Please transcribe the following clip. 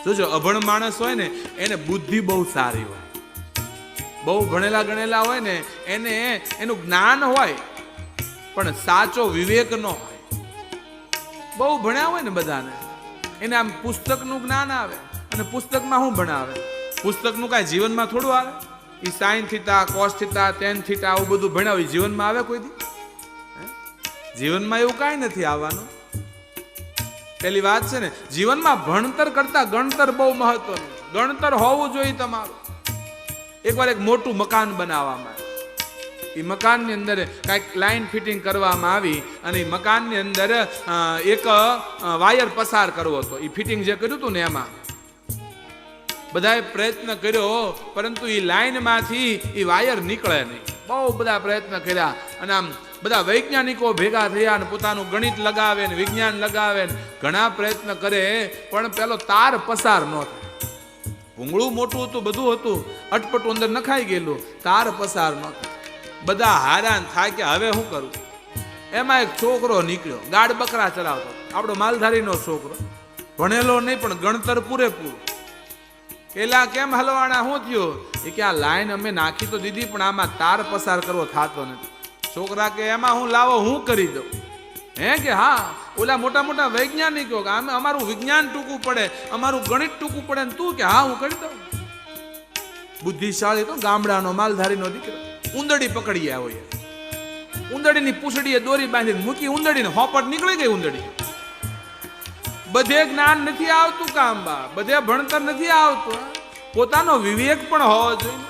જોજો અભણ માણસ હોય ને એને બુદ્ધિ બહુ સારી હોય, બહુ ભણેલા ગણેલા હોય ને એને એનું જ્ઞાન હોય પણ સાચો વિવેક ન હોય. બહુ ભણ્યા હોય ને બધાને એને આમ પુસ્તકનું જ્ઞાન આવે અને પુસ્તકમાં શું ભણાવે? પુસ્તકનું કાંઈ જીવનમાં થોડું આવે? એ sine theta, cos theta, tan theta આવું બધું ભણાવે, જીવનમાં આવે કોઈ દી? જીવનમાં એવું કાંઈ નથી આવવાનું. પેલી વાત છે ને, જીવનમાં ભણતર કરતા ગણતર બહુ મહત્વનું. ગણતર હોવું જોઈએ તમારું. એકવાર એક મોટું મકાન બનાવવામાં, એ મકાનની અંદર કાંઈક લાઈન ફિટિંગ કરવામાં આવી અને એ મકાનની અંદર એક વાયર પસાર કરવો હતો. એ ફિટિંગ જે કર્યું હતું ને એમાં બધાએ પ્રયત્ન કર્યો, પરંતુ એ લાઈનમાંથી એ વાયર નીકળે નહીં. બહુ બધા પ્રયત્ન કર્યા અને આમ બધા વૈજ્ઞાનિકો ભેગા થયા અને પોતાનું ગણિત લગાવે ને વિજ્ઞાન લગાવે ને ઘણા પ્રયત્ન કરે, પણ પેલો તાર પસાર ન થાય. ભૂંગળું મોટું હતું, બધું હતું, અટપટું અંદર નખાઈ ગયેલું, તાર પસાર ન થાય. બધા હારાન થાય કે હવે શું કરું? એમાં એક છોકરો નીકળ્યો, ગાડ બકરા ચલાવતો, આપણો માલધારીનો છોકરો, ભણેલો નહીં પણ ગણતર પૂરેપૂરું. પેલા કેમ હલવાના, શું થયું? એ કે આ લાઈન અમે નાખી તો દીધી પણ આમાં તાર પસાર કરવો થતો નથી. છોકરા કે એમાં હું લાવો, હું કરી દઉં. હે કે હા, ઓલા મોટા મોટા વૈજ્ઞાનિકો કે આમે અમારું વિજ્ઞાન ટૂંકું પડે, અમારું ગણિત ટૂંકું પડે ને તું કે હા હું કરી દઉં. બુદ્ધિશાળી તો ગામડાનો માલધારીનો દીકરો ઉંદરડી પકડી આવ્યો. ઉંદરડીની પૂંછડીએ દોરી બાંધીને મૂકી, ઉંદરડીને હોપટ નીકળી ગઈ. ઉંદરડી બધે જ્ઞાન નથી આવતું કામ બા, બધે ભણતર નથી આવતું. પોતાનો વિવેક પણ હોવો જોઈએ.